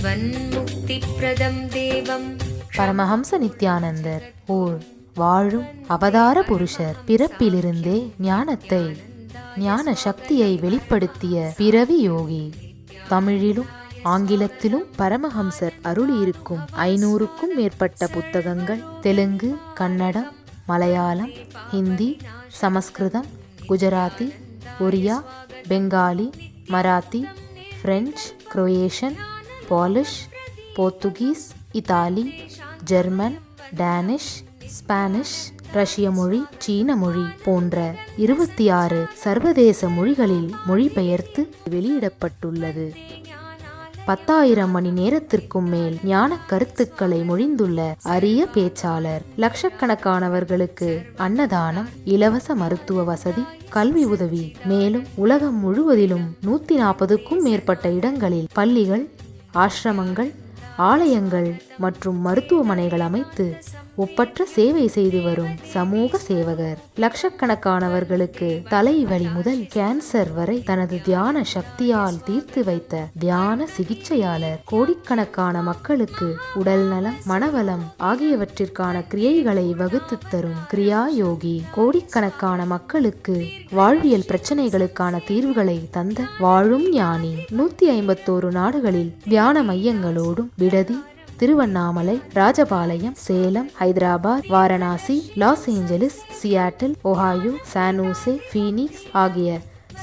ஜீவன்முக்திப்ரதம் தேவம். பரமஹம்ச நித்யானந்தர் ஓர் வாழும் அவதார புருஷர். பிறப்பிலிருந்தே ஞான சக்தியை வெளிப்படுத்திய பிறவி யோகி. தமிழிலும் ஆங்கிலத்திலும் பரமஹம்சர் அருளியிருக்கும் 500க்கும் மேற்பட்ட புத்தகங்கள் Telugu, Kannada, Malayalam, Hindi, Sanskrit, Gujarati, Oriya, Bengali, Marathi, French, Croatian, Polish, Portuguese, Italy, German, Danish, Spanish, Russian மொழி, சீன மொழி போன்ற 26 சர்வதேச மொழிகளில் மொழிபெயர்த்து வெளியிடப்பட்டுள்ளது. 10,000 மணி நேரத்திற்கும் மேல் ஞான கருத்துக்களை மொழிந்துள்ள அரிய பேச்சாளர். லட்சக்கணக்கானவர்களுக்கு அன்னதானம், இலவச மருத்துவ வசதி, கல்வி உதவி, மேலும் உலகம் முழுவதிலும் 140க்கும் மேற்பட்ட இடங்களில் பள்ளிகள், ஆசிரமங்கள், ஆலயங்கள் மற்றும் மருத்துவமனைகள் அமைத்து ஒப்பற்ற சேவை செய்து வரும் சமூக சேவகர். லட்சக்கணக்கானவர்களுக்கு தலைவலி முதல் கேன்சர் வரை தனது தியான சக்தியால் தீர்த்து வைத்த தியான சிகிச்சையாளர். கோடிக்கணக்கான மக்களுக்கு உடல் நலம், மனவளம் ஆகியவற்றிற்கான கிரியைகளை வகுத்து தரும் கிரியா யோகி. கோடிக்கணக்கான மக்களுக்கு வாழ்வியல் பிரச்சனைகளுக்கான தீர்வுகளை தந்த வாழும் ஞானி. 151 நாடுகளில் தியான மையங்களோடும் விடுதி, Tiruvannamalai, Rajapalayam, Salem, Hyderabad, Varanasi, loss Angeles, Seattle, Ohio, San Jose, Phoenix ஆகிய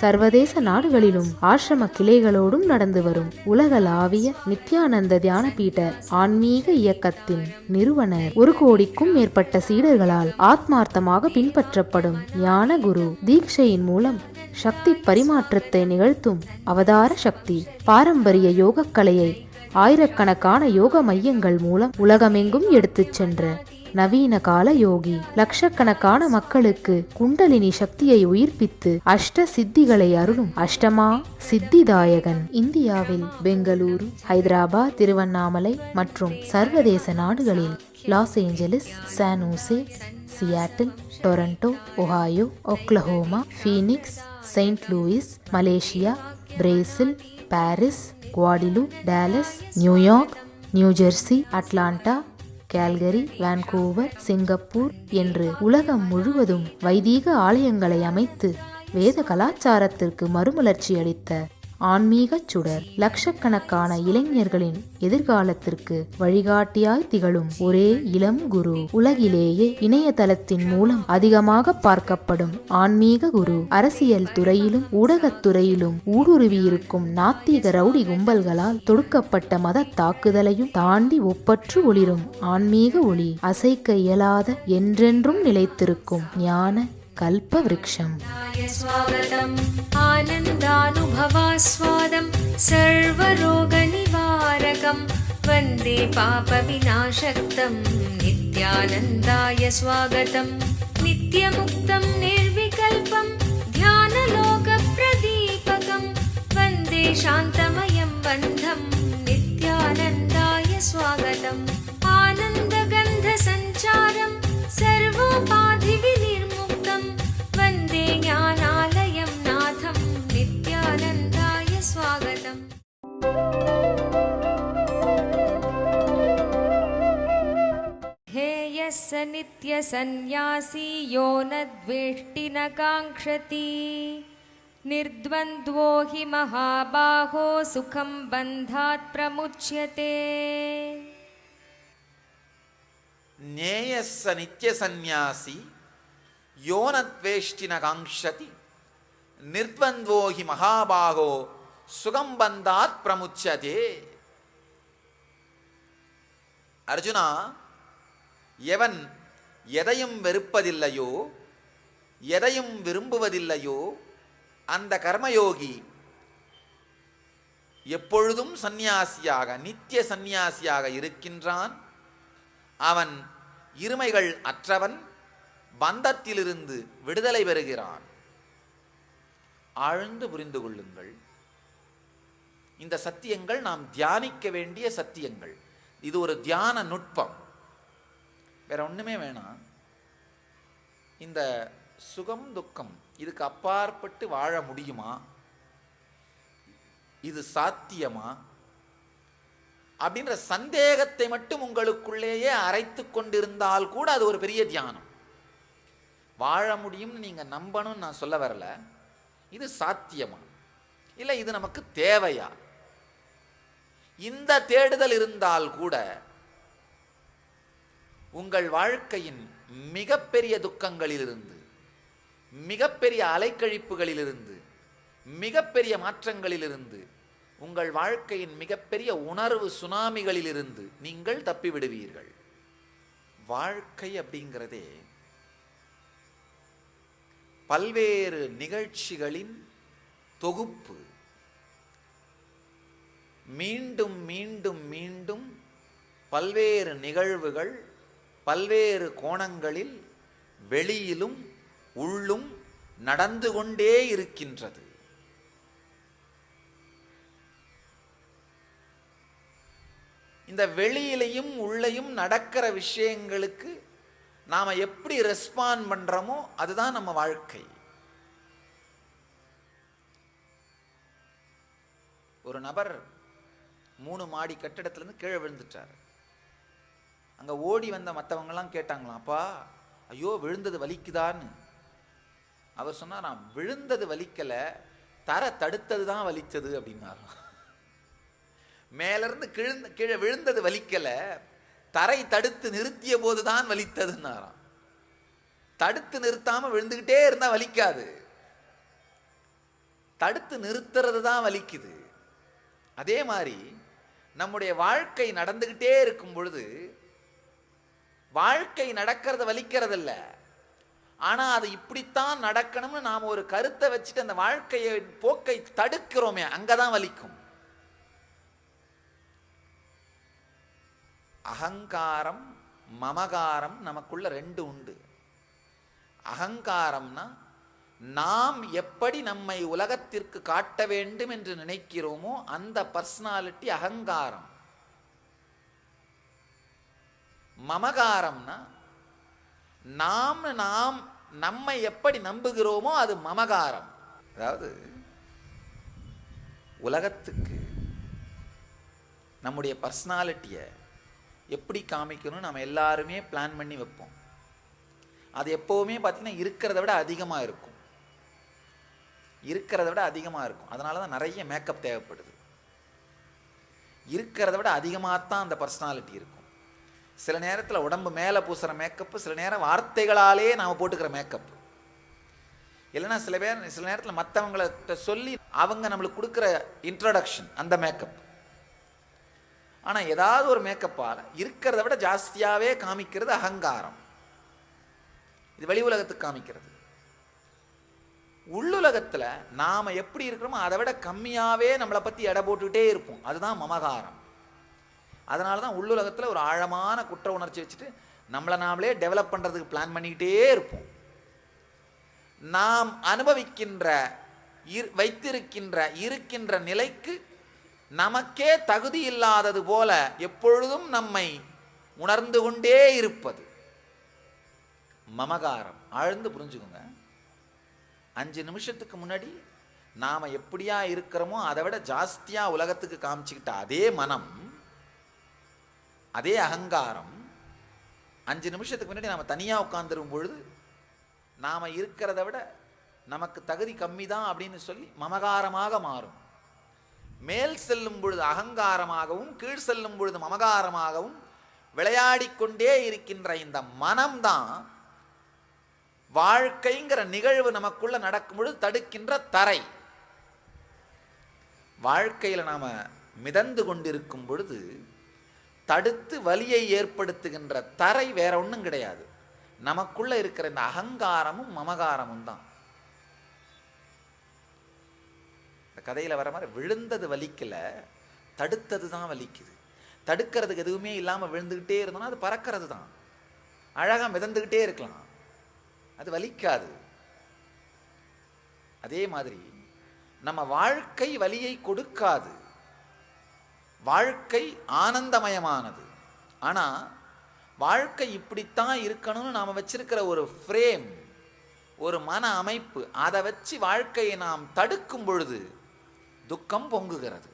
சர்வதேச நாடுகளிலும் ஆசிரம கிளைகளோடும் நடந்து வரும் உலகளாவிய நித்யானந்த தியானபீட ஆன்மீக இயக்கத்தின் நிறுவனர். 1 கோடிக்கும் மேற்பட்ட சீடர்களால் ஆத்மார்த்தமாக பின்பற்றப்படும் ஞான குரு. தீட்சையின் மூலம் சக்தி பரிமாற்றத்தை நிகழ்த்தும் அவதார சக்தி. பாரம்பரிய யோக கலையை ஆயிரக்கணக்கான யோக மையங்கள் மூலம் உலகமெங்கும் எடுத்துச் சென்ற நவீன கால யோகி. லட்சக்கணக்கான மக்களுக்கு குண்டலினி சக்தியை உயிர்ப்பித்து அஷ்ட சித்திகளை அருளும் அஷ்டமா சித்திதாயகன். இந்தியாவில் பெங்களூரு, ஹைதராபாத், திருவண்ணாமலை மற்றும் சர்வதேச நாடுகளில் Los Angeles, San Jose, Seattle, Toronto, Ohio, Oklahoma, Phoenix, Saint Louis, Malaysia, Brazil, Paris, Guadeloupe, Dallas, New York, New Jersey, Atlanta, Calgary, Vancouver, Singapore என்று உலகம் முழுவதும் வைதீக ஆலயங்களை அமைத்து வேத கலாச்சாரத்திற்கு மறுமலர்ச்சி அளித்த ஆன்மீக சுடர். லட்சக்கணக்கான இளைஞர்களின் எதிர்காலத்திற்கு வழிகாட்டியாய் திகழும் ஒரே இளம் குரு. உலகிலேயே இணையதளத்தின் மூலம் அதிகமாக பார்க்கப்படும் ஆன்மீக குரு. அரசியல் துறையிலும் ஊடகத்துறையிலும் ஊடுருவியிருக்கும் நாத்திக ரவுடி கும்பல்களால் தொடுக்கப்பட்ட மத தாக்குதலையும் தாண்டி ஒப்பற்று ஒளிரும் ஆன்மீக ஒளி. அசைக்க இயலாத என்றென்றும் நிலைத்திருக்கும் ஞான கல்ப விருட்சம். ஆனந்தானுபவாஸ்வாதம் சர்வரோக நிவாரகம் வந்தே பாப விநாசக்தம் நித்யானந்தாய ஸ்வாகதம். நித்யமுக்தம் நிர்விகல்பம் தியானலோக பிரதீபகம் வந்தே சாந்தமயம் பந்தம் நித்யானந்தாய ஸ்வாகதம். ஆனந்தகந்த சஞ்சாரம் சர்வோபாதி விநிர்முக்தம் வந்தே ஞானாலயம் நாதம் நித்யானந்தாய ஸ்வாகதம். हे यस्य नित्यसन्न्यासी यो न द्वेष्टि न काङ्क्षति निर्द्वन्द्वो हि महाबाहो सुखं बन्धात् प्रमुच्यते. ஞேயஸ்ஸ நித்ய சந்நியாசி யோன த்வேஷ்டி ந காங்க்ஷதி நிர்த்வந்த்வோ ஹி மகாபாகோ சுகம் பந்தாத் பிரமுச்சதே. அர்ஜுனா, எவன் எதையும் வெறுப்பதில்லையோ, எதையும் விரும்புவதில்லையோ அந்த கர்மயோகி எப்பொழுதும் சந்நியாசியாக, நித்திய சந்நியாசியாக இருக்கின்றான். அவன் இருமைகள் அற்றவன், பந்தத்திலிருந்து விடுதலை பெறுகிறான். ஆழ்ந்து புரிந்து கொள்ளுங்கள். இந்த சத்தியங்கள் நாம் தியானிக்க வேண்டிய சத்தியங்கள். இது ஒரு தியான நுட்பம், வேற ஒண்ணுமே வேணாம். இந்த சுகம் துக்கம் இதுக்கு அப்பாற்பட்டு வாழ முடியுமா? இது சாத்தியமா? அப்படின்ற சந்தேகத்தை மட்டும் உங்களுக்குள்ளேயே அரைத்து கொண்டிருந்தால் கூட அது ஒரு பெரிய தியானம். வாழ முடியும்னு நீங்க நம்பணும்னு நான் சொல்ல வரல. இது சாத்தியமா இல்லை, இது நமக்கு தேவையா, இந்த தேடுதல் இருந்தால் கூட உங்கள் வாழ்க்கையின் மிகப்பெரிய துக்கங்களிலிருந்து, மிகப்பெரிய அலைக்கழிப்புகளிலிருந்து, மிகப்பெரிய மாற்றங்களிலிருந்து, உங்கள் வாழ்க்கையின் மிகப்பெரிய உணர்வு சுனாமிகளிலிருந்து நீங்கள் தப்பி விடுவீர்கள். வாழ்க்கை அப்படிங்கிறதே பல்வேறு நிகழ்ச்சிகளின் தொகுப்பு. மீண்டும் மீண்டும் மீண்டும் பல்வேறு நிகழ்வுகள் பல்வேறு கோணங்களில் வெளியிலும் உள்ளும் நடந்து கொண்டே இருக்கின்றது. இந்த வெளியிலையும் உள்ளேயும் நடக்கிற விஷயங்களுக்கு நாம எப்படி ரெஸ்பாண்ட் பண்றோமோ அதுதான் நம்ம வாழ்க்கை. ஒரு நபர் 3 மாடி கட்டிடத்திலிருந்து கீழே விழுந்துட்டார். அங்க ஓடி வந்த மற்றவங்கெல்லாம் கேட்டாங்களாம், அப்பா ஐயோ விழுந்தது வலிக்குதான்னு. அவர் சொன்னாராம், விழுந்தது வலிக்கல, தர தடுத்தது தான் வலிச்சது அப்படின்னாராம். மேலிருந்து கீழே விழுந்தது வலிக்கல, தரை தடுத்து நிறுத்திய போதுதான் வலித்ததுன்னாராம். தடுத்து நிறுத்தாம விழுந்துகிட்டே இருந்தா வலிக்காது, தடுத்து நிறுத்துறது தான் வலிக்குது. அதே மாதிரி நம்முடைய வாழ்க்கை நடந்துகிட்டே இருக்கும் பொழுது வாழ்க்கை நடக்கிறது வலிக்கிறது இல்லை, ஆனா அது இப்படித்தான் நடக்கணும்னு நாம ஒரு கருத்தை வச்சுட்டு அந்த வாழ்க்கையை போக்கை தடுக்கிறோமே, அங்கதான் வலிக்கும். அகங்காரம் மமகாரம் நமக்குள்ள 2 உண்டு. அகங்காரம்னா நாம் எப்படி நம்மை உலகத்திற்கு காட்ட வேண்டும் என்று நினைக்கிறோமோ அந்த பர்சனாலிட்டி அகங்காரம். மமகாரம்னா நாம் நம்மை எப்படி நம்புகிறோமோ அது மமகாரம். அதாவது உலகத்துக்கு நம்முடைய பர்சனாலிட்டியை எப்படி காமிக்கணும்னு நம்ம எல்லாருமே பிளான் பண்ணி வைப்போம். அது எப்போவுமே பார்த்தீங்கன்னா இருக்கிறத விட அதிகமாக இருக்கும், இருக்கிறத விட அதிகமாக இருக்கும். அதனால தான் நிறைய மேக்கப் தேவைப்படுது. இருக்கிறத விட அதிகமாகத்தான் அந்த பர்சனாலிட்டி இருக்கும். சில நேரத்தில் உடம்பு மேலே பூசுகிற மேக்கப்பு, சில நேரம் வார்த்தைகளாலே நாம் போட்டுக்கிற மேக்கப், இல்லைன்னா சில நேரத்தில் மற்றவங்கள்ட்ட சொல்லி அவங்க நம்மளுக்கு கொடுக்குற இன்ட்ரடக்ஷன், அந்த மேக்கப். ஆனால் ஏதாவது ஒரு மேக்கப்பால் இருக்கிறத விட ஜாஸ்தியாகவே காமிக்கிறது அகங்காரம். இது வெளி உலகத்துக்கு காமிக்கிறது. உள்ளுலகத்தில் நாம் எப்படி இருக்கிறோமோ அதை விட கம்மியாகவே நம்மளை பற்றி எடை போட்டுக்கிட்டே இருப்போம். அதுதான் மமகாரம். அதனால தான் உள்ளுலகத்தில் ஒரு ஆழமான குற்ற உணர்ச்சி வச்சுட்டு நம்மளை நாமளே டெவலப் பண்ணுறதுக்கு பிளான் பண்ணிக்கிட்டே இருப்போம். நாம் அனுபவிக்கின்ற இருக்கின்ற நிலைக்கு நமக்கே தகுதி இல்லாதது போல எப்பொழுதும் நம்மை உணர்ந்து கொண்டே இருப்பது மமகாரம். ஆழ்ந்து புரிஞ்சுக்கோங்க. 5 நிமிஷத்துக்கு முன்னாடி நாம் எப்படியா இருக்கிறோமோ அதை விட ஜாஸ்தியாக உலகத்துக்கு காமிச்சுக்கிட்ட அதே மனம், அதே அகங்காரம் 5 நிமிஷத்துக்கு முன்னாடி நாம் தனியாக உட்கார்ந்துரும் பொழுது நாம் இருக்கிறத விட நமக்கு தகுதி கம்மி தான் அப்படின்னு சொல்லி மமகாரமாக மாறும். மேல் செல்லும் பொழுது அகங்காரமாகவும் கீழ் செல்லும் பொழுது மமகாரமாகவும் விளையாடிக்கொண்டே இருக்கின்ற இந்த மனம்தான் வாழ்க்கைங்கிற நிகழ்வு நமக்குள்ள நடக்கும் பொழுது தடுக்கின்ற தரை. வாழ்க்கையில் நாம மிதந்து கொண்டிருக்கும் பொழுது தடுத்து வலியை ஏற்படுத்துகின்ற தரை வேற ஒன்றும் கிடையாது, நமக்குள்ள இருக்கிற இந்த அகங்காரமும் மமகாரமும் தான். இந்த கதையில் வர மாதிரி விழுந்தது வலிக்கல, தடுத்தது தான் வலிக்குது. தடுக்கிறதுக்கு எதுவுமே இல்லாமல் விழுந்துக்கிட்டே இருந்தோம்னா அது பறக்கிறது தான், அழகாக மிதந்துக்கிட்டே இருக்கலாம், அது வலிக்காது. அதே மாதிரி நம்ம வாழ்க்கை வலியை கொடுக்காது, வாழ்க்கை ஆனந்தமயமானது. ஆனால் வாழ்க்கை இப்படித்தான் இருக்கணும்னு நாம் வச்சிருக்கிற ஒரு ஃப்ரேம், ஒரு மன அமைப்பு, அதை வச்சு வாழ்க்கையை நாம் தடுக்கும் பொழுது துக்கம் பொங்குகிறது.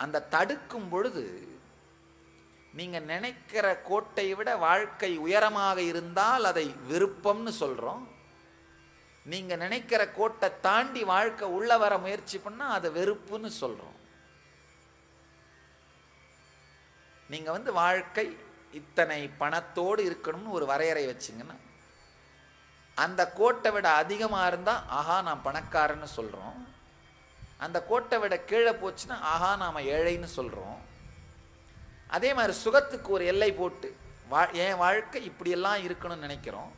அந்த தடுக்கும் பொழுது நீங்க நினைக்கிற கோட்டை விட வாழ்க்கை உயரமாக இருந்தால் அதை விருப்பம்னு சொல்றோம். நீங்க நினைக்கிற கோட்டை தாண்டி வாழ்க்கை உள்ள வர முயற்சி பண்ணா அதை வெறுப்புன்னு சொல்றோம். நீங்க வாழ்க்கை இத்தனை பணத்தோடு இருக்கணும்னு ஒரு வரையறை வச்சிங்கன்னா அந்த கோட்டை விட அதிகமாக இருந்தால் ஆஹா நான் பணக்காரன்னு சொல்கிறோம். அந்த கோட்டை விட கீழே போச்சுன்னா ஆஹா நாம் ஏழைன்னு சொல்கிறோம். அதே மாதிரி சுகத்துக்கு ஒரு எல்லை போட்டு என் வாழ்க்கை இப்படியெல்லாம் இருக்கணும்னு நினைக்கிறோம்.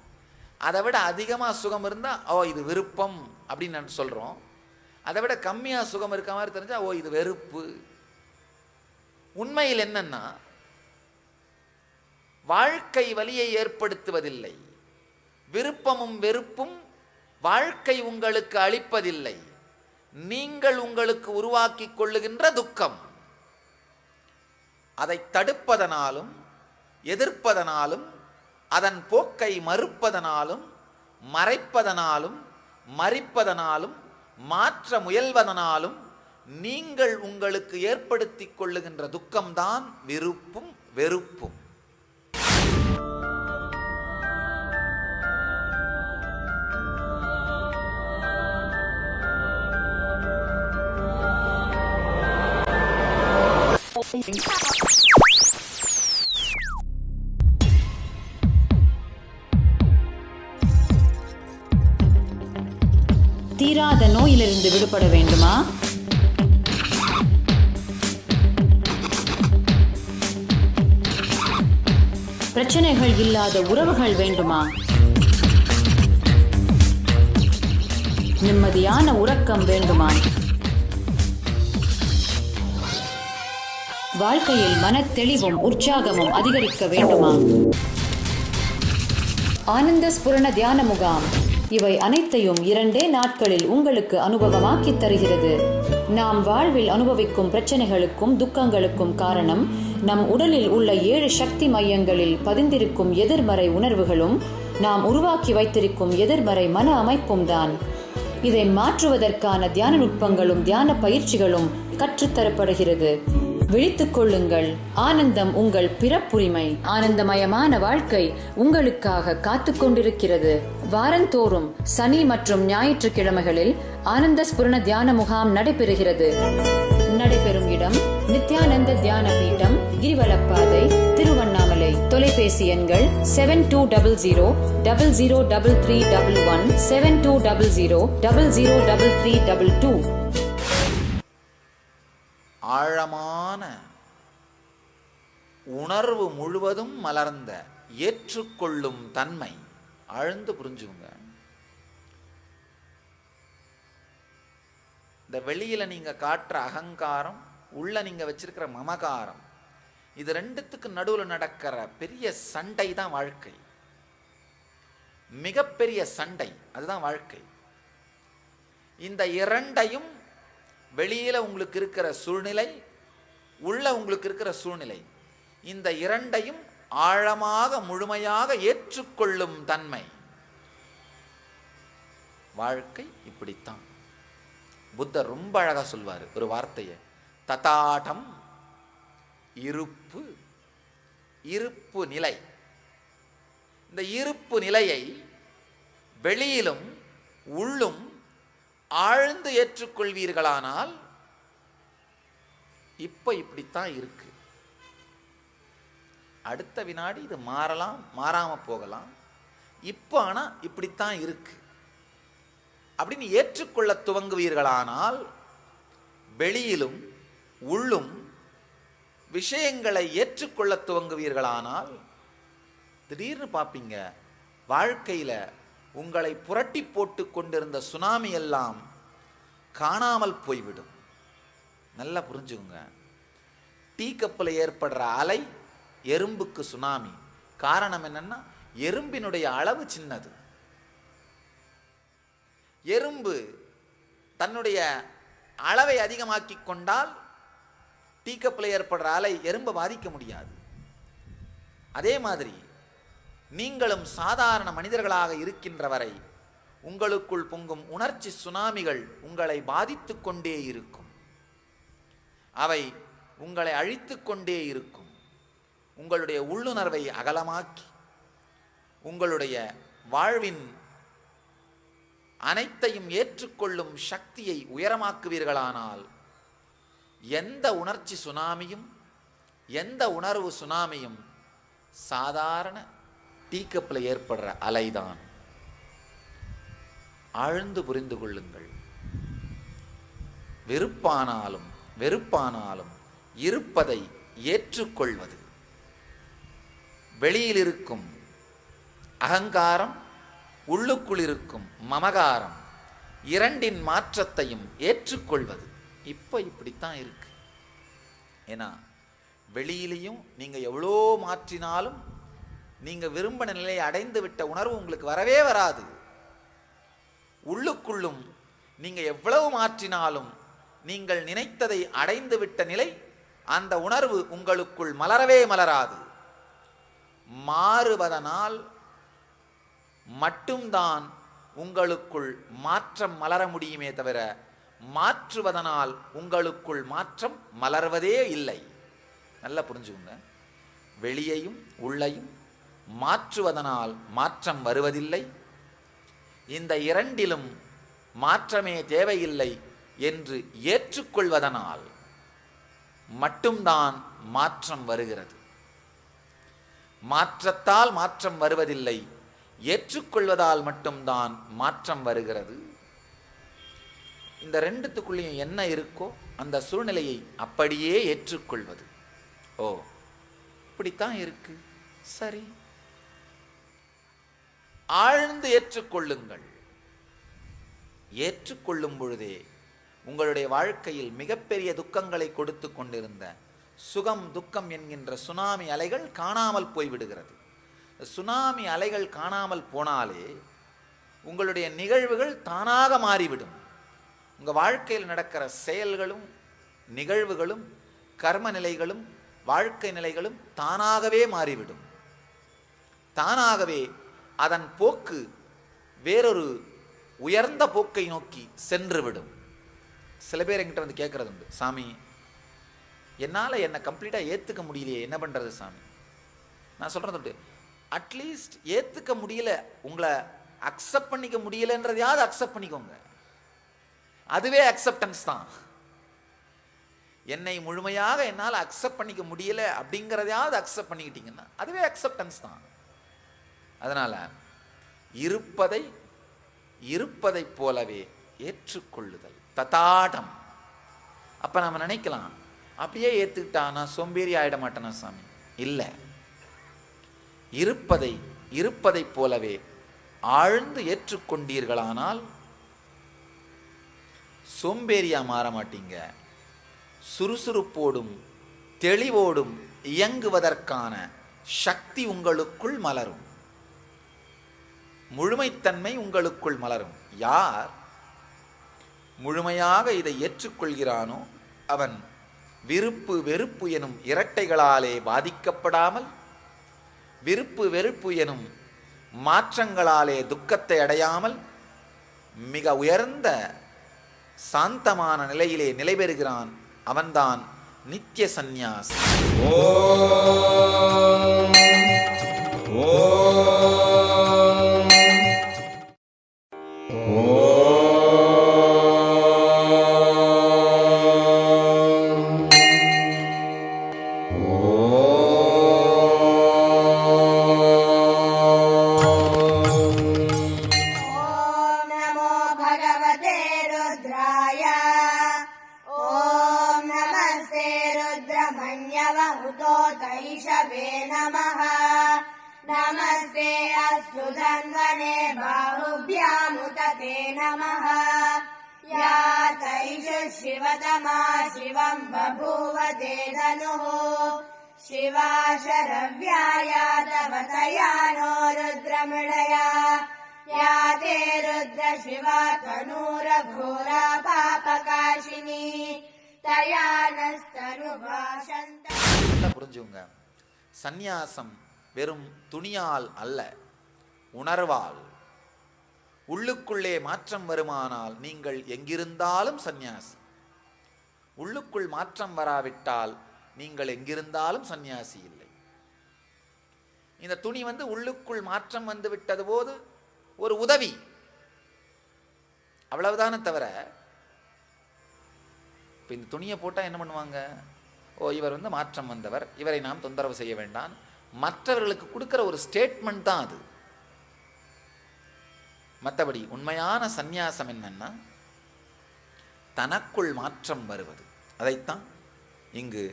அதை விட அதிகமாக சுகம் இருந்தால் ஓ இது விருப்பம் அப்படின்னு சொல்கிறோம். அதை விட கம்மியாக சுகம் இருக்க மாதிரி தெரிஞ்சால் ஓ இது வெறுப்பு. உண்மையில் என்னன்னா வாழ்க்கை வலியை ஏற்படுத்துவதில்லை. விருப்பமும் வெறுப்பும் வாழ்க்கை உங்களுக்கு அளிப்பதில்லை. நீங்கள் உங்களுக்கு உருவாக்கி கொள்ளுகின்ற துக்கம். அதை தடுப்பதனாலும் எதிர்ப்பதனாலும் அதன் போக்கை மறுப்பதனாலும் மறைப்பதனாலும் மறிப்பதனாலும் மாற்ற முயல்வதனாலும் நீங்கள் உங்களுக்கு ஏற்படுத்தி கொள்ளுகின்ற துக்கம்தான் விருப்பும் வெறுப்பும். தீராத நோயிலிருந்து விடுபட வேண்டுமா? பிரச்சனைகள் இல்லாத உறவுகள் வேண்டுமா? நிம்மதியான உறக்கம் வேண்டுமா? வாழ்க்கையில் மனத்தெளிவும் உற்சாகமும் அதிகரிக்க வேண்டுமா? ஆனந்த ஸ்புரண தியான முகாம் இவை அனைத்தையும் 2 நாட்களில் உங்களுக்கு அனுபவமாக்கி தருகிறது. நாம் வாழ்வில் அனுபவிக்கும் பிரச்சனைகளுக்கும் துக்கங்களுக்கும் காரணம் நம் உடலில் உள்ள 7 சக்தி மையங்களில் பதிந்திருக்கும் எதிர்மறை உணர்வுகளும் நாம் உருவாக்கி வைத்திருக்கும் எதிர்மறை மன அமைப்பும் தான். இதை மாற்றுவதற்கான தியான நுட்பங்களும் தியான பயிற்சிகளும் கற்றுத்தரப்படுகிறது. விழித்துக் கொள்ளுங்கள். ஆனந்தம் உங்கள் பிறப்புரிமை. ஆனந்தமயமான வாழ்க்கை உங்களுக்காக காத்து கொண்டிருக்கிறது. வாரந்தோறும் சனி மற்றும் ஞாயிற்றுக்கிழமைகளில் ஆனந்த ஸ்புரண தியான முகாம் நடைபெறுகிறது. நடைபெறும் இடம் நித்யானந்த தியான பீட்டம், கிரிவலப்பாதை, திருவண்ணாமலை. தொலைபேசி எண்கள் 7200003311 7200003322. ஆழமான உணர்வு முழுவதும் மலர்ந்த ஏற்றுக்கொள்ளும் தன்மை. ஆழ்ந்து புரிஞ்சுங்க. இந்த வெளியில நீங்க காட்டுற அகங்காரம், உள்ள நீங்க வச்சிருக்கிற மமகாரம், இது ரெண்டுத்துக்கு நடுவில் நடக்கிற பெரிய சண்டை தான் வாழ்க்கை. மிகப்பெரிய சண்டை, அதுதான் வாழ்க்கை. இந்த இரண்டையும் வெளியில உங்களுக்கு இருக்கிற சூழ்நிலை, உள்ள உங்களுக்கு இருக்கிற சூழ்நிலை, இந்த இரண்டையும் ஆழமாக முழுமையாக ஏற்றுக்கொள்ளும் தன்மை. வாழ்க்கை இப்படித்தான். புத்தர் ரொம்ப அழகா சொல்வார் ஒரு வார்த்தையை, ததாடம், இருப்பு, இருப்பு நிலை. இந்த இருப்பு நிலையை வெளியிலும் உள்ளும் ஆழ்ந்து ஏற்றுக்கொள்வீர்களானால் இப்ப இப்படித்தான் இருக்கு, அடுத்த வினாடி இது மாறலாம், மாறாம போகலாம், இப்போ ஆனா இப்படித்தான் இருக்கு அப்படின்னு ஏற்றுக்கொள்ள துவங்குவீர்களானால் வெளியிலும் உள்ளும் விஷயங்களை ஏற்றுக்கொள்ள துவங்குவீர்களானால் திடீர்னு பார்ப்பீங்க வாழ்க்கையில உங்களை புரட்டி போட்டு கொண்டிருந்த சுனாமி எல்லாம் காணாமல் போய்விடும். நல்லா புரிஞ்சுங்க. டீ கப்பில் ஏற்படுற அலை எறும்புக்கு சுனாமி. காரணம் என்னன்னா எறும்பினுடைய அளவு சின்னது. எறும்பு தன்னுடைய அளவை அதிகமாக்கி கொண்டால் டீ கப்பில் ஏற்படுற அலை எறும்பை பாதிக்க முடியாது. அதே மாதிரி நீங்களும் சாதாரண மனிதர்களாக இருக்கின்ற வரை உங்களுக்குள் பொங்கும் உணர்ச்சி சுனாமிகள் உங்களை பாதித்து கொண்டே இருக்கும். அவை உங்களை அழித்து கொண்டே இருக்கும். உங்களுடைய உள்ளுணர்வை அகலமாக்கி உங்களுடைய வாழ்வின் அனைத்தையும் ஏற்றுக்கொள்ளும் சக்தியை உயரமாக்குவீர்களானால் எந்த உணர்ச்சி சுனாமியும் எந்த உணர்வு சுனாமியும் சாதாரண டீக்கப்பில் ஏற்படுற அலைதான். ஆழ்ந்து புரிந்து கொள்ளுங்கள். வெறுப்பானாலும் இருப்பதை ஏற்றுக்கொள்வது, வெளியில் இருக்கும் அகங்காரம், உள்ளுக்குள் இருக்கும் மமகாரம், இரண்டின் மாற்றத்தையும் ஏற்றுக்கொள்வது. இப்போ இப்படித்தான் இருக்கு. ஏன்னா வெளியிலையும் நீங்க எவ்வளோ மாற்றினாலும் நீங்க விரும்பின நிலையை அடைந்து விட்ட உணர்வு உங்களுக்கு வரவே வராது. உள்ளுக்குள்ளும் நீங்க எவ்வளவு மாற்றினாலும் நீங்கள் நினைத்ததை அடைந்து விட்ட நிலை, அந்த உணர்வு உங்களுக்குள் மலரவே மலராது. மாறுவதனால் மட்டும்தான் உங்களுக்குள் மாற்றம் மலர முடியுமே தவிர மாற்றுவதனால் உங்களுக்குள் மாற்றம் மலர்வதே இல்லை. நல்லா புரிஞ்சுக்குங்க. வெளியையும் உள்ளையும் மாற்றுவதனால் மாற்றம் வருவதில்லை. இந்த இரண்டிலும் மாற்றமே தேவையில்லை என்று ஏற்றுக்கொள்வதனால் மட்டும்தான் மாற்றம் வருகிறது. மாற்றத்தால் மாற்றம் வருவதில்லை, ஏற்றுக்கொள்வதால் மட்டும்தான் மாற்றம் வருகிறது. இந்த ரெண்டுத்துக்குள்ளேயும் என்ன இருக்கோ அந்த சூழ்நிலையை அப்படியே ஏற்றுக்கொள்வது. ஓ, இப்படித்தான் இருக்கு, சரி, ஆழ்ந்து ஏற்றுக்கொள்ளுங்கள். ஏற்றுக்கொள்ளும் பொழுதே உங்களுடைய வாழ்க்கையில் மிகப்பெரிய துக்கங்களை கொடுத்து கொண்டிருந்த சுகம் துக்கம் என்கின்ற சுனாமி அலைகள் காணாமல் போய்விடுகிறது. சுனாமி அலைகள் காணாமல் போனாலே உங்களுடைய நிகழ்வுகள் தானாக மாறிவிடும். உங்கள் வாழ்க்கையில் நடக்கிற செயல்களும் நிகழ்வுகளும் கர்ம நிலைகளும் வாழ்க்கை நிலைகளும் தானாகவே மாறிவிடும். தானாகவே அதன் போக்கு வேறொரு உயர்ந்த போக்கை நோக்கி சென்றுவிடும். சில பேர் என்கிட்ட வந்து கேட்கறது உண்டு, சாமி என்னால் என்னை கம்ப்ளீட்டாக ஏற்றுக்க முடியலையே, என்ன பண்ணுறது சாமி? நான் சொல்கிறது உண்டு, அட்லீஸ்ட் ஏற்றுக்க முடியல, உங்களை அக்செப்ட் பண்ணிக்க முடியலன்றதையாவது அக்செப்ட் பண்ணிக்கோங்க. அதுவே அக்செப்டன்ஸ் தான். என்னை முழுமையாக என்னால் அக்செப்ட் பண்ணிக்க முடியல அப்படிங்கிறதையாவது அக்செப்ட் பண்ணிக்கிட்டீங்கன்னா அதுவே அக்செப்டன்ஸ் தான். அதனால இருப்பதை போலவே ஏற்றுக்கொள்ளுதல், ததாடம். அப்ப நம்ம நினைக்கலாம், அப்படியே ஏத்துக்கிட்டா நான் சோம்பேறி ஆயிட மாட்டேனா சாமி? இல்லை, இருப்பதை போலவே ஆழ்ந்து ஏற்றுக்கொண்டீர்களானால் சோம்பேறியா மாற மாட்டீங்க. சுறுசுறுப்போடும் தெளிவோடும் இயங்குவதற்கான சக்தி உங்களுக்குள் மலரும். முழுமைத்தன்மை உங்களுக்குள் மலரும். யார் முழுமையாக இதை ஏற்றுக்கொள்கிறானோ அவன் விருப்பு வெறுப்பு எனும் இரட்டைகளாலே பாதிக்கப்படாமல், விருப்பு வெறுப்பு எனும் மாற்றங்களாலே துக்கத்தை அடையாமல் மிக உயர்ந்த சாந்தமான நிலையிலே நிலை பெறுகிறான். அவன்தான் நித்திய சந்நியாசி. नमस्ते अस्तु धन्वने बाहुभ्यामुतते नमः। या तैष शिवतमा शिवं बभूव ते धनुः शिवा शरव्याया तव तया नो रुद्रमृडया। या ते रुद्र शिवा तनूरघोरा पापकाशिनी तया नस्तनुभाषन्त. புரிஞ்சுங்க, சந்நியாசம் வெறும் துணியால் அல்ல, உணர்வால். உள்ளுக்குள்ளே மாற்றம் வருமானால் நீங்கள் எங்கிருந்தாலும் சந்நியாசி. உள்ளுக்குள் மாற்றம் வராவிட்டால் நீங்கள் எங்கிருந்தாலும் சந்நியாசி இல்லை. இந்த துணி உள்ளுக்குள் மாற்றம் வந்து விட்டது போது ஒரு உதவி, அவ்வளவுதானே தவிர இப்போ இந்த துணியை போட்டால் என்ன பண்ணுவாங்க? ஓ, இவர் மாற்றம் வந்தவர், இவரை நாம் தொந்தரவு செய்ய வேண்டாம், மற்றவர்களுக்கு கொடுக்கிற ஒரு ஸ்டேட்மெண்ட் தான் அது. மற்றபடி உண்மையான சந்நியாசம் என்னன்னா தனக்குள் மாற்றம் வருவது. அதைத்தான் இங்கு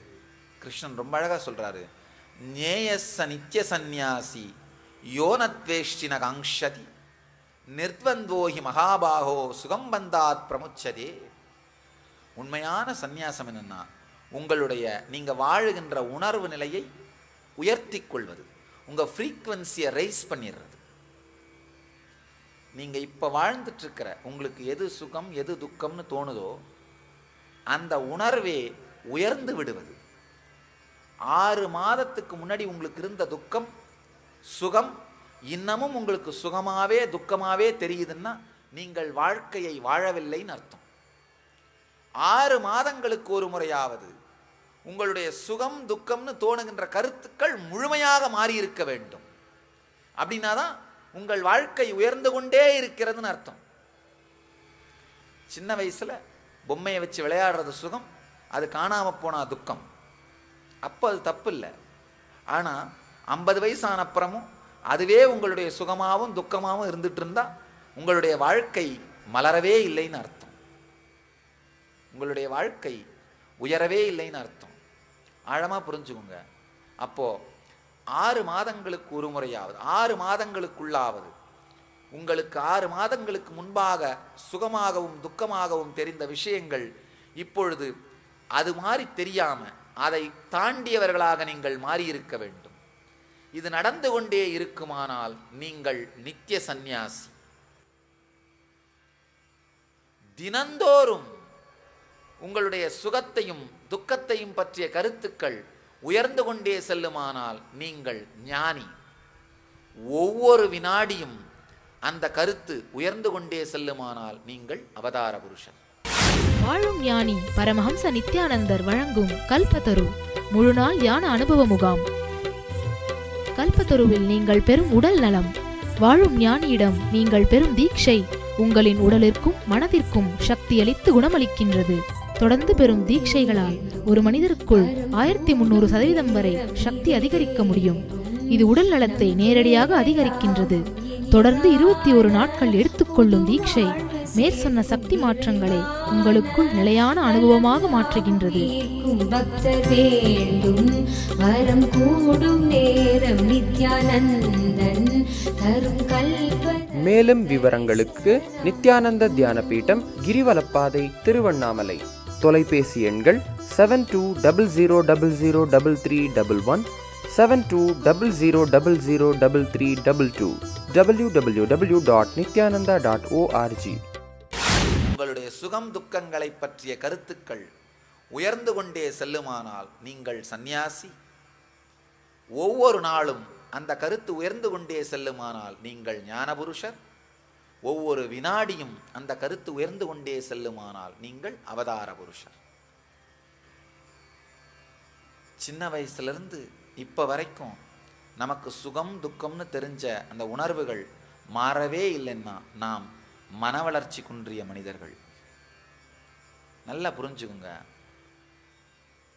கிருஷ்ணன் ரொம்ப அழகா சொல்றாரு. ஞேயஸ்ஸ நித்ய சந்நியாசி யோனத்வேஷ்டின காங்ஷதி நிர்த்வந்தோஹி மகாபாகோ சுகம் பந்தாத் பிரமுச்சதே. உண்மையான சந்நியாசம் என்னன்னா உங்களுடைய நீங்க வாழுகின்ற உணர்வு நிலையை உயர்த்தி கொள்வது, உங்க ஃப்ரீக்வன்சியை ரைஸ் பண்ணிடுறது. நீங்க இப்ப வாழ்ந்துட்டு இருக்கிற உங்களுக்கு எது சுகம் எது துக்கம்னு தோணுதோ அந்த உணர்வே உயர்ந்து விடுவது. 6 மாதத்துக்கு முன்னாடி உங்களுக்கு இருந்த துக்கம் சுகம் இன்னமும் உங்களுக்கு சுகமாவே துக்கமாவே தெரியுதுன்னா நீங்கள் வாழ்க்கையை வாழவில்லைன்னு அர்த்தம். 6 மாதங்களுக்கு ஒரு முறையாவது உங்களுடைய சுகம் துக்கம்னு தோணுகின்ற கருத்துக்கள் முழுமையாக மாறி இருக்க வேண்டும். அப்படின்னா தான் உங்கள் வாழ்க்கை உயர்ந்து கொண்டே இருக்கிறதுன்னு அர்த்தம். சின்ன வயசுல பொம்மையை வச்சு விளையாடுறது சுகம், அது காணாம போனா துக்கம். அப்போ அது தப்பு இல்லை. ஆனா 50 வயசான அப்புறமும் அதுவே உங்களுடைய சுகமாகவும் துக்கமாகவும் இருந்துட்டு இருந்தா உங்களுடைய வாழ்க்கை மலரவே இல்லைன்னு அர்த்தம், உங்களுடைய வாழ்க்கை உயரவே இல்லைன்னு அர்த்தம். ஆழமா புரிஞ்சுக்கோங்க. அப்போ 6 மாதங்களுக்கு ஒரு முறையாவது 6 மாதங்களுக்குள்ளாவது உங்களுக்கு 6 மாதங்களுக்கு முன்பாக சுகமாகவும் துக்கமாகவும் தெரிந்த விஷயங்கள் இப்பொழுது அது மாதிரி தெரியாம அதை தாண்டியவர்களாக நீங்கள் மாறியிருக்க வேண்டும். இது நடந்து கொண்டே இருக்குமானால் நீங்கள் நித்திய சந்நியாசி. தினந்தோறும் உங்களுடைய சுகத்தையும் துக்கத்தையும் பற்றிய கருத்துக்கள் உயர்ந்து கொண்டே செல்லுமானால் நீங்கள் ஞானி. ஒவ்வொரு வினாடியும் அந்த கருத்து உயர்ந்து கொண்டே செல்லுமானால் நீங்கள் அவதார புருஷன். வாழும் ஞானி பரமஹம்ச நித்யானந்தர் வழங்கும் கல்பத்தரு முழுநாள் தியான அனுபவ முகாம். கல்பத்தருவில் நீங்கள் பெறும் உடல் நலம், வாழும் ஞானியிடம் நீங்கள் பெறும் தீட்சை உங்களின் உடலிற்கும் மனதிற்கும் சக்தியளித்து குணமளிக்கின்றது. தொடர்ந்து பெறும் தீட்சைகளால் ஒரு மனிதருக்குள் 1300% வரை சக்தி அதிகரிக்க முடியும். இது உடல் நலத்தை நேரடியாக அதிகரிக்கின்றது. தொடர்ந்து 21 நாட்கள் எடுத்துக்கொள்ளும் தீட்சை மேற்சொன்ன சக்தி மாற்றங்களை உங்களுக்குள் நிலையான அனுபவமாக மாற்றுகின்றது. பக்தர் வேண்டும் வரம் கூடும் நேரம் நித்யானந்தன் தரும் கல்ப. மேலும் விவரங்களுக்கு நித்யானந்த தியான பீடம், கிரிவலப்பாதை, திருவண்ணாமலை. தொலைபேசி எண்கள் 7200003311, 7200003322, www.nityananda.org. உங்களுடைய சுகம் துக்கங்களை பற்றிய கருத்துக்கள் உயர்ந்து கொண்டே செல்லுமானால் நீங்கள் சந்நியாசி. ஒவ்வொரு நாளும் அந்த கருத்து உயர்ந்து கொண்டே செல்லுமானால் நீங்கள் ஞானபுருஷர். ஒவ்வொரு வினாடியும் அந்த கருத்து உயர்ந்து கொண்டே செல்லுமானால் நீங்கள் அவதார புருஷர். சின்ன வயசுலேருந்து இப்போ வரைக்கும் நமக்கு சுகம் துக்கம்னு தெரிஞ்ச அந்த உணர்வுகள் மாறவே இல்லைன்னா நாம் மன வளர்ச்சி குன்றிய மனிதர்கள். நல்லா புரிஞ்சுக்குங்க.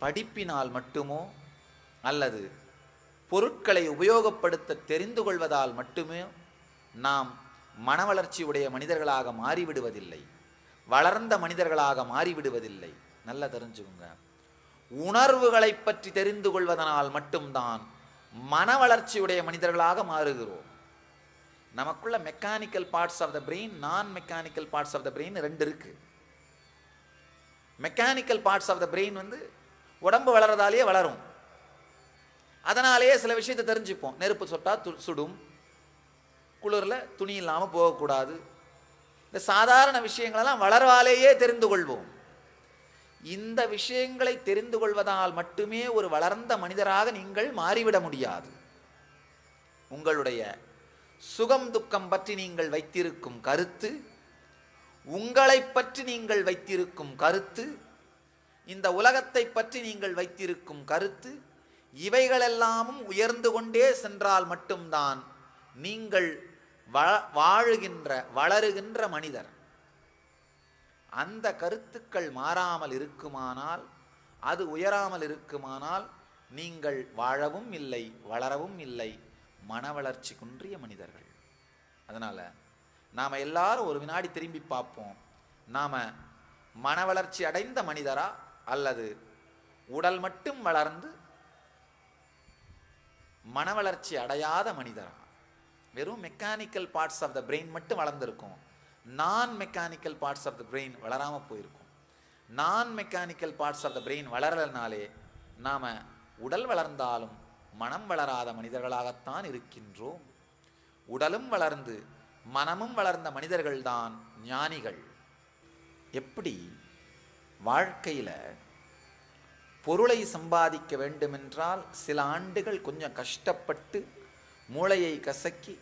படிப்பினால் மட்டுமோ அல்லது பொருட்களை உபயோகப்படுத்த தெரிந்து கொள்வதால் மட்டுமே நாம் மன வளர்ச்சி உடைய மனிதர்களாக மாறிவிடுவதில்லை, வளர்ந்த மனிதர்களாக மாறிவிடுவதில்லை. நல்லா தெரிஞ்சுக்குங்க. உணர்வுகளை பற்றி தெரிந்து கொள்வதனால் மட்டும்தான் மன வளர்ச்சியுடைய மனிதர்களாக மாறுகிறோம். நமக்குள்ள mechanical parts of the brain, நான் mechanical parts of the brain 2 இருக்கு. Mechanical parts of the brain உடம்பு வளர்றதாலேயே வளரும். அதனாலேயே சில விஷயத்தை தெரிஞ்சுப்போம். நெருப்பு சொட்டா சுடும், குளிரில் துணி இல்லாமல் போகக்கூடாது. இந்த சாதாரண விஷயங்களெல்லாம் வளர்வாலேயே தெரிந்து கொள்வோம். இந்த விஷயங்களை தெரிந்து கொள்வதால் மட்டுமே ஒரு வளர்ந்த மனிதராக நீங்கள் மாறிவிட முடியாது. உங்களுடைய சுகம் துக்கம் பற்றி நீங்கள் வைத்திருக்கும் கருத்து, உங்களை பற்றி நீங்கள் வைத்திருக்கும் கருத்து, இந்த உலகத்தை பற்றி நீங்கள் வைத்திருக்கும் கருத்து இவைகளெல்லாமும் உயர்ந்து கொண்டே சென்றால் மட்டும்தான் நீங்கள் வளருகின்ற மனிதர். அந்த கருத்துக்கள் மாறாமல் இருக்குமானால், அது உயராமல் இருக்குமானால் நீங்கள் வாழவும் இல்லை, வளரவும் இல்லை, மன வளர்ச்சி குன்றிய மனிதர்கள். அதனால் நாம் எல்லாரும் ஒரு வினாடி திரும்பி பார்ப்போம். நாம் மன வளர்ச்சி அடைந்த மனிதரா அல்லது உடல் மட்டும் வளர்ந்து மன வளர்ச்சி அடையாத மனிதரா? வெறும் mechanical parts of the brain மட்டும் வளர்ந்துருக்கும், நான் mechanical parts of the brain வளராமல் போயிருக்கும். நான் mechanical parts of the brain வளரலனாலே நாம் உடல் வளர்ந்தாலும் மனம் வளராத மனிதர்களாகத்தான் இருக்கின்றோம். உடலும் வளர்ந்து மனமும் வளர்ந்த மனிதர்கள்தான் ஞானிகள். எப்படி வாழ்க்கையில் பொருளை சம்பாதிக்க வேண்டுமென்றால் சில ஆண்டுகள் கொஞ்சம் கஷ்டப்பட்டு மூளையை கசக்கி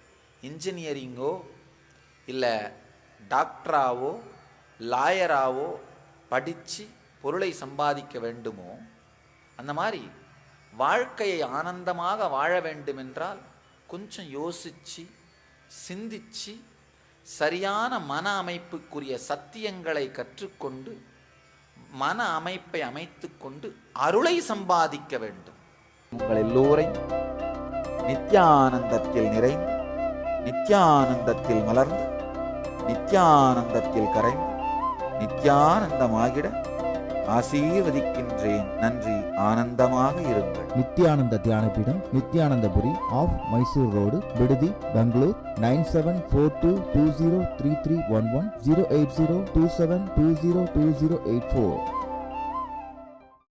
இன்ஜினியரிங்கோ இல்லை டாக்டராவோ லாயராவோ படித்து பொருளை சம்பாதிக்க வேண்டுமோ, அந்த மாதிரி வாழ்க்கையை ஆனந்தமாக வாழ வேண்டுமென்றால் கொஞ்சம் யோசித்து சிந்திச்சு சரியான மன அமைப்புக்குரிய சத்தியங்களை கற்றுக்கொண்டு மன அமைப்பை அமைத்து கொண்டு அருளை சம்பாதிக்க வேண்டும். உங்கள் எல்லோரையும் நித்யானந்தத்தில் நிறைந்து, நித்யானந்தத்தில் மலர்ந்து, நித்யானந்தத்தில் கரைந்து, நித்யானந்தமாகிட ஆசீர்வதிக்கின்றேன். நன்றி. ஆனந்தமாக இருங்கள். நித்யானந்த தியானபீடம், நித்யானந்தபுரி ஆஃப் மைசூர் ரோடு, விடுதி, பெங்களூர். 9742203311 08027202084.